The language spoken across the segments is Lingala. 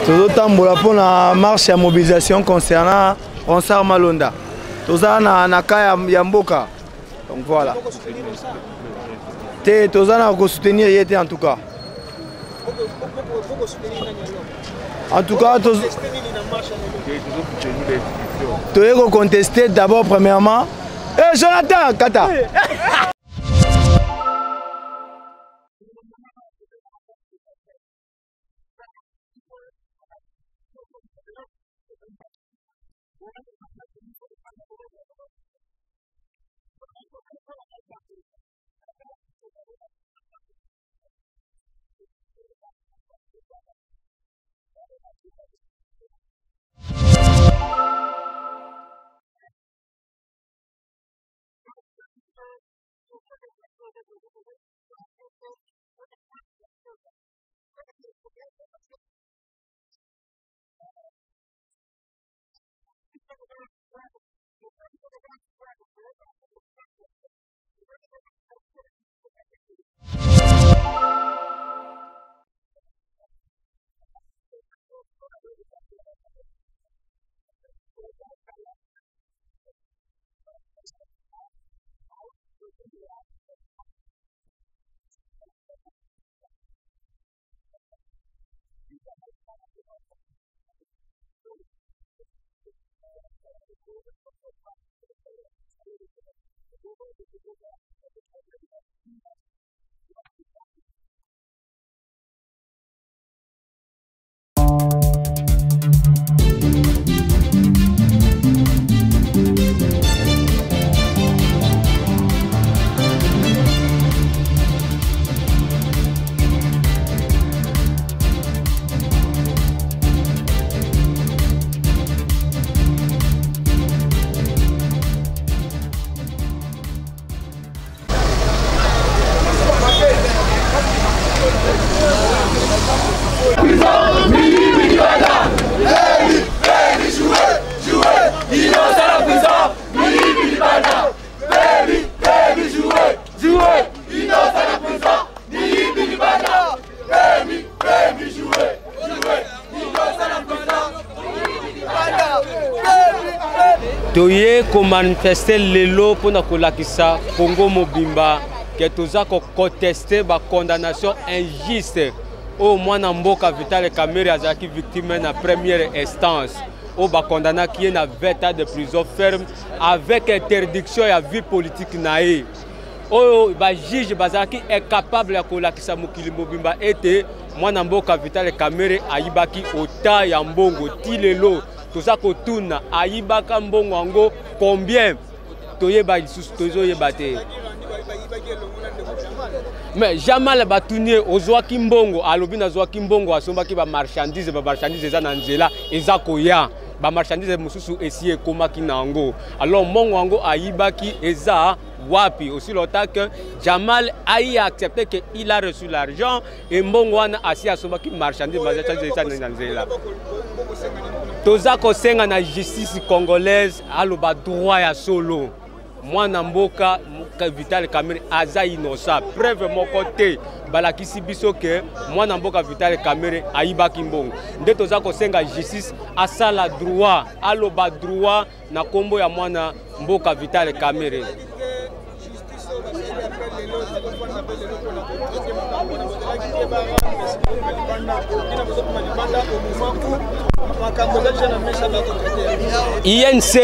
Tozotambola pour la marche à mobilisation concernant Ronsard Malonda. Tozana na kaya ya mboka. Donc voilà. Tozana ko soutenir yete en tout cas. En tout cas, tu es contesté d'abord premièrement. Eh Jonathan, Kata. Toye ko manifester lelo pour nakolakisa Congo mobimba que toza ko contester ba condamnation injuste au mwana mboka Vital Kamerhe azaki victime na première instance au ba condamna qui est na 20 ans de prison ferme avec interdiction ya vie politique nae au ba juge bazaki est capable ya kolakisa mokili mobimba ete mwana mboka Vital Kamerhe ayibaki ota ya mbongo ti lelo toza kotuna ayibaka mbongo yango combien toyeba lisusu tozoyeba te mais Jamal Batounie ozwaki mbongo alobi nazwaki mbongo asombaki ba marchandise eza na nzela eza koya ba marchandise mususu esi ekomaki nango alors mbongo yango ayibaki eza wapi aussi longtemps que Jamal a accepté que il a reçu l'argent et mbongo wana asi asombaki marchandise eza na nzela toza kosenga na justice congolaise aloba droit ya solo mwana mboka Vital Kamerhe aza innocent preuve moko te balakisi biso ke mwana mboka Vital Kamerhe ayibaki mbongo nde toza kosenga justice asala droit aloba droit na kombo ya mwana mboka Vital Kamerhe. INC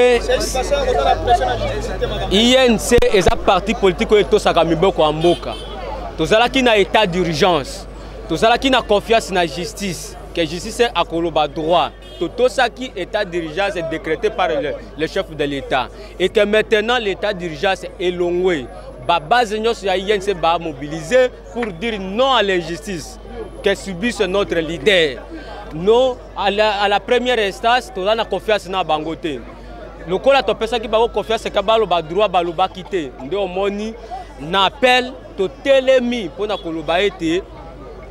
est un parti politique qui est à miboko en mboka. Tozalaki na état d'urgence. Tozalaki na confiance dans la justice. Que justice a koloba droit. Totosaki état d'urgence est décrété par le chef de l'État. Et que maintenant l'état d'urgence est longué. La base de l'INC va mobiliser pour dire non à l'injustice que subit notre leader. Non à la première instance, nous avons confiance dans Bangote. Le cas où tu as confiance, c'est que tu as droit à quitter. Nous avons un appel to telemi pour que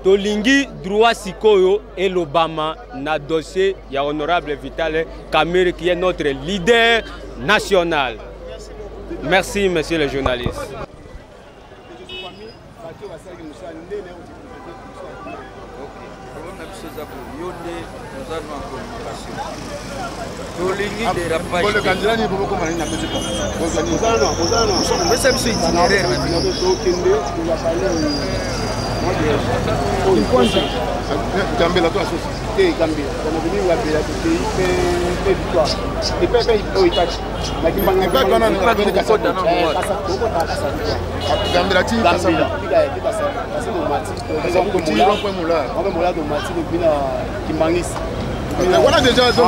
to lingi droit sikoyo et l'Obama na dossier ya honorable Vital Kamerhe qui est notre leader national. Merci monsieur le journaliste. Voilà déjà donc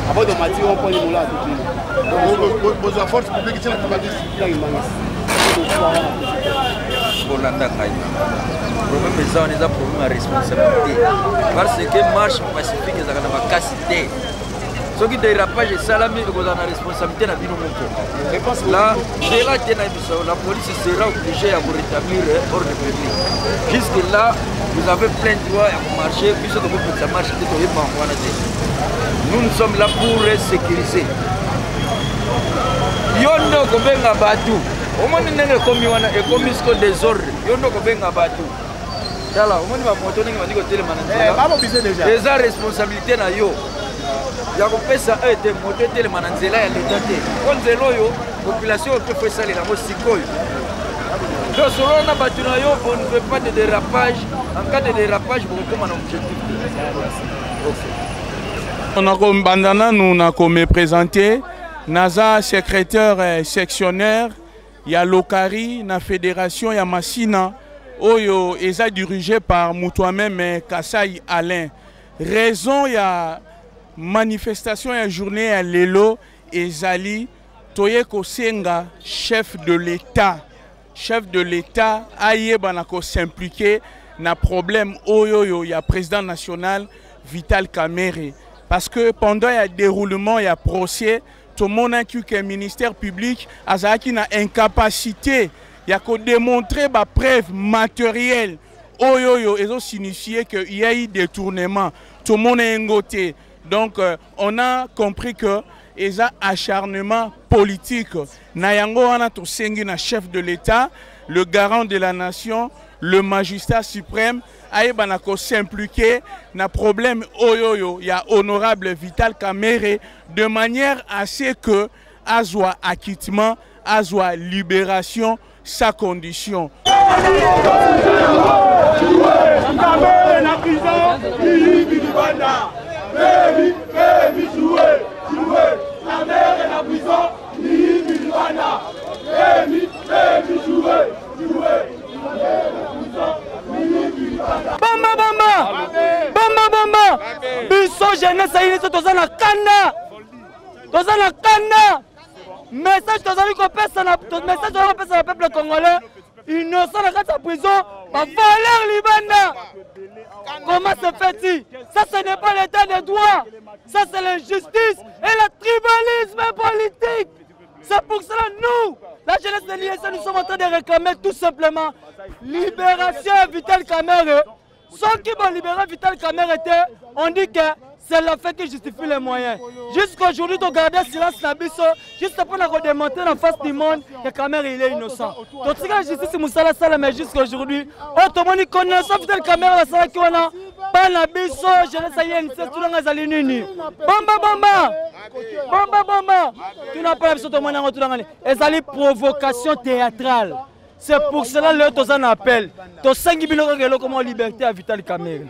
avant de matir on prend les moulins vos forces publiques qui sont problème est ça, on est un problème de responsabilité. Parce que marche pacifique, c'est une capacité. Ce qui dérapage, c'est la responsabilité de là, la police sera obligée de rétablir l'ordre public. Jusque là, vous avez plein de droits à marcher, puisque ça marche, nous sommes là pour sécuriser. Yondo kobenga batu. Omoni nenge komi wana ekomi sko désordre. Yondo kobenga batu. Tala, omoni ba moto ningi bandiko telema na nzela. Baba bise déjà. Eza responsabilité na yo. Ya kopesa ete moto telema na nzela ya leta te. Konzelo yo population peut faire ça les nango sikoyo. Donc selon na batu na yo, on ne veut pas de dérapage. En cas de dérapage, vous recommandez un objectif. On a bandana nous avons présenté Naza secrétaire sectionnaire ya Lokari na fédération ya Massina oyo eza dirigé par Moutouamem Kasai Alain. Raison ya manifestation ya journée ya lelo ezali toye kosenga chef de l'État ayeba na ko s'impliquer na problème oyo ya président national Vital Kamerhe. Parce que pendant le déroulement, il y a procès, tout le monde a cru que le ministère public a une incapacité. Il y a démontré des preuves matérielles. Ils ont signifié qu'il y a eu détournement. Tout le monde est engoté. Donc, on a compris que il y a un acharnement politique. Nayango on a tout chef de l'État, le garant de la nation, le magistrat suprême. Aïbanako s'impliquer dans le problème il y a honorable Vital Kamerhe de manière à ce que Azwa acquittement, Azwa libération, sa condition. Bamba biso jeunesse ayi tozana kanda message tozali kopesa na message tozali kopesa na peuple congolais innocent na kati ya prison ba voleur libanda. Comment se fait-il? Ça ce n'est pas l'état de droit, ça c'est l'injustice et le tribalisme politique. C'est pour cela nous, la jeunesse de l'ISA, nous sommes en train de réclamer tout simplement libération de Vital Kamerhe. Ceux qui vont libérer Vital Kamerhe, on dit que c'est la fait qui justifie les moyens. Jusqu'à aujourd'hui, on garde silence Nabiso, juste pour nous démontrer en face du monde que Kamerhe il est innocent. Donc si la justice est Moussala Sala, mais jusqu'à aujourd'hui, tout le monde connaît Vital Kamerhe, la qui on a pas Nabiso, jeunesse INC, tout le monde est nini. Bamba. Tu n'as pas l'habitude de tout le monde. Et ça est provocation théâtrale. C'est pour cela que nous avons un appel. Nous avons comment liberté à Vital Kamerhe.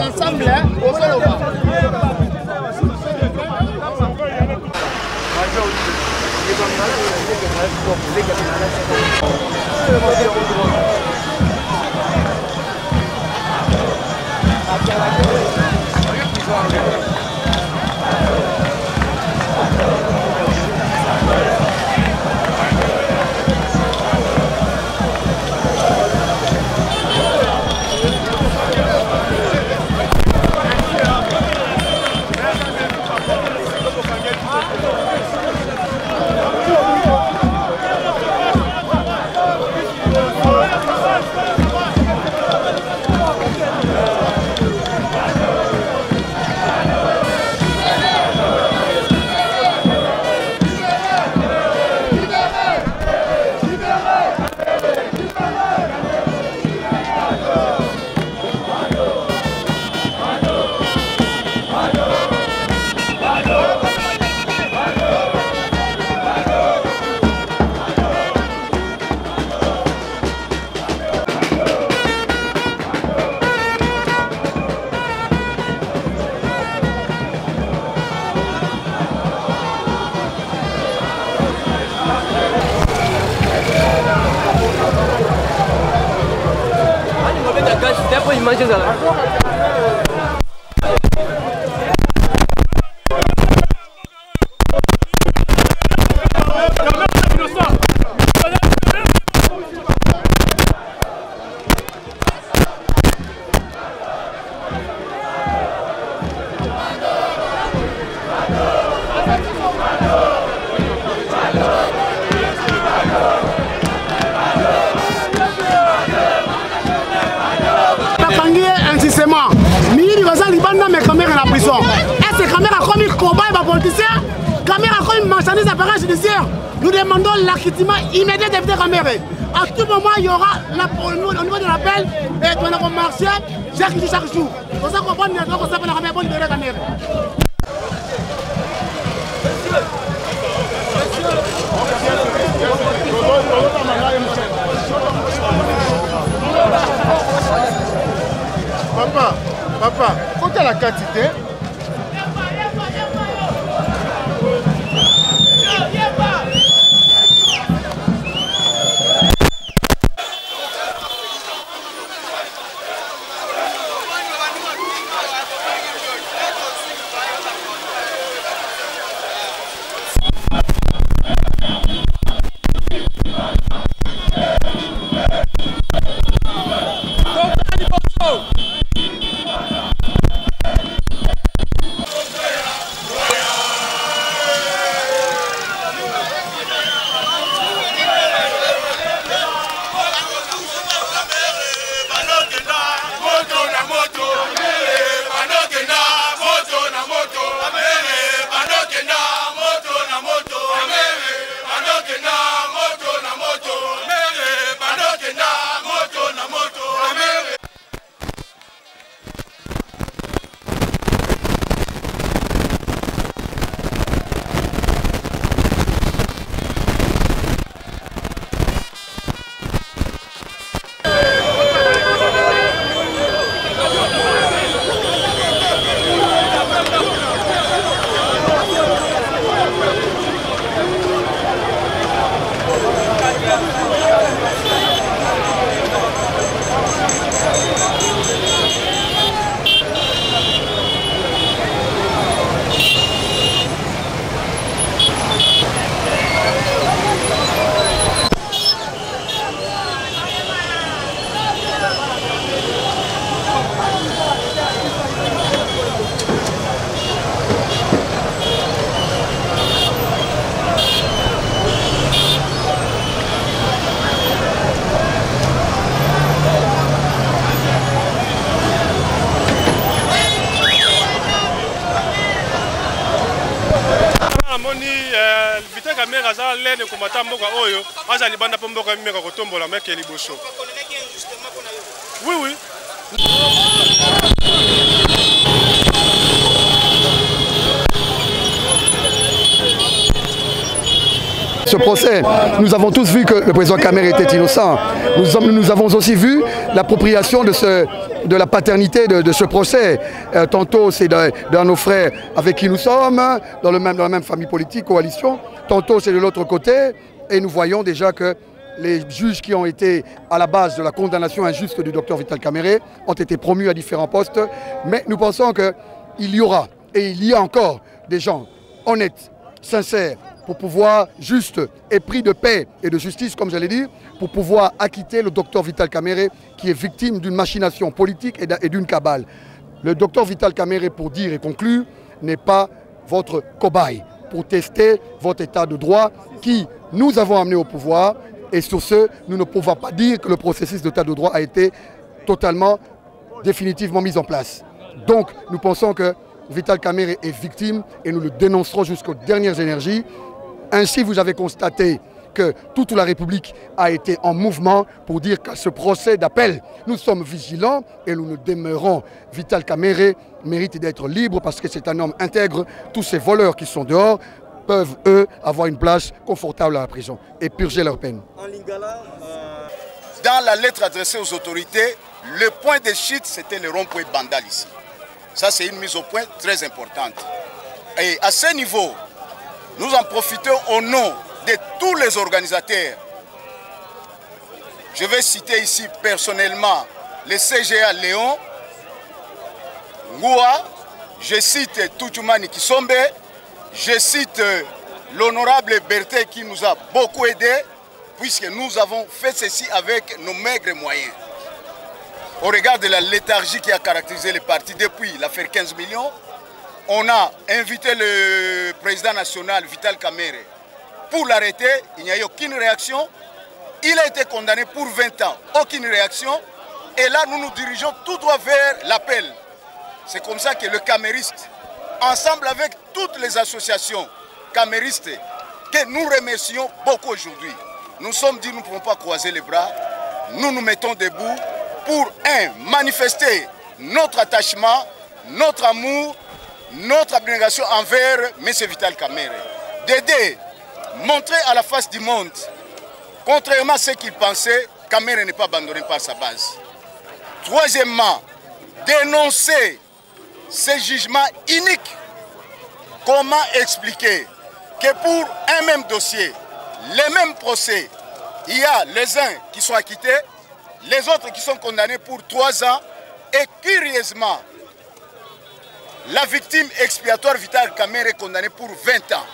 Ensemble, c'était pour image de la. Nous demandons l'acquittement immédiat des Caméré. À tout moment, il y aura au niveau de l'appel et de la marché chaque jour. Pour ça qu'on va nous dire qu'on s'appelle la Caméré, bonne de la Caméré. Papa, quand tu as la quantité, Vital Kamerhe aza l'aide de combattant mboka oyo aza libanda po mboka mimeka kotombola meke liboso. Oui oui. Ce procès, nous avons tous vu que le président Kamerhe était innocent. Nous avons aussi vu l'appropriation de la paternité de ce procès. Tantôt c'est dans nos frères avec qui nous sommes, dans la même famille politique, coalition. Tantôt c'est de l'autre côté. Et nous voyons déjà que les juges qui ont été à la base de la condamnation injuste du docteur Vital Kamerhe ont été promus à différents postes. Mais nous pensons qu'il y aura et il y a encore des gens honnêtes, sincères, pour pouvoir juste épris de paix et de justice, comme j'allais dire, pour pouvoir acquitter le docteur Vital Kamerhe qui est victime d'une machination politique et d'une cabale. Le docteur Vital Kamerhe, pour dire et conclure, n'est pas votre cobaye pour tester votre état de droit qui nous avons amené au pouvoir. Et sur ce, nous ne pouvons pas dire que le processus d'état de droit a été totalement, définitivement mis en place. Donc, nous pensons que Vital Kamerhe est victime et nous le dénoncerons jusqu'aux dernières énergies. Ainsi, vous avez constaté que toute la République a été en mouvement pour dire qu'à ce procès d'appel, nous sommes vigilants et nous ne demeurons. Vital Kamerhe mérite d'être libre parce que c'est un homme intègre. Tous ces voleurs qui sont dehors peuvent, eux, avoir une place confortable à la prison et purger leur peine. Dans la lettre adressée aux autorités, le point de chute, c'était le rond-point Bandal ici. Ça, c'est une mise au point très importante. Et à ce niveau, nous en profitons au nom de tous les organisateurs. Je vais citer ici personnellement le CGA Léon Ngoua, je cite Toutoumani Kisombe, je cite l'honorable Berthe qui nous a beaucoup aidé, puisque nous avons fait ceci avec nos maigres moyens. Au regard de la léthargie qui a caractérisé les partis depuis l'affaire 15 millions, on a invité le président national Vital Kamerhe pour l'arrêter. Il n'y a eu aucune réaction. Il a été condamné pour 20 ans. Aucune réaction. Et là, nous nous dirigeons tout droit vers l'appel. C'est comme ça que le camériste, ensemble avec toutes les associations caméristes, que nous remercions beaucoup aujourd'hui, nous sommes dit nous ne pouvons pas croiser les bras. Nous nous mettons debout pour, manifester notre attachement, notre amour, notre abnégation envers M. Vital Kamerhe. D'aider, montrer à la face du monde, contrairement à ce qu'il pensait, Kamerhe n'est pas abandonné par sa base. Troisièmement, dénoncer ces jugements iniques. Comment expliquer que pour un même dossier, les mêmes procès, il y a les uns qui sont acquittés, les autres qui sont condamnés pour 3 ans, et curieusement, la victime expiatoire Vital Kamerhe est condamnée pour 20 ans.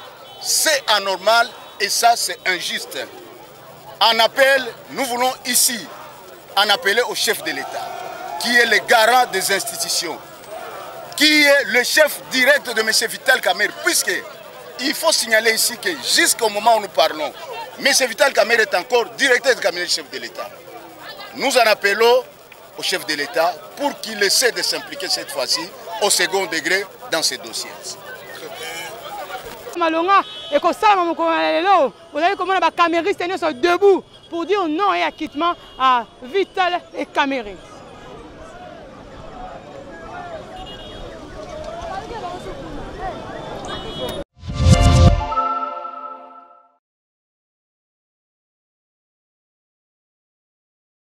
C'est anormal et ça c'est injuste. En appel, nous voulons ici en appeler au chef de l'État, qui est le garant des institutions, qui est le chef direct de M. Vital Kamerhe, puisque il faut signaler ici que jusqu'au moment où nous parlons, M. Vital Kamerhe est encore directeur du cabinet du chef de l'État. Nous en appelons au chef de l'État pour qu'il essaie de s'impliquer cette fois-ci au second degré dans ces dossiers. Malonga et que ça, vous avez comment les caméristes sont debout pour dire non et acquittement à Vital et Kamerhe.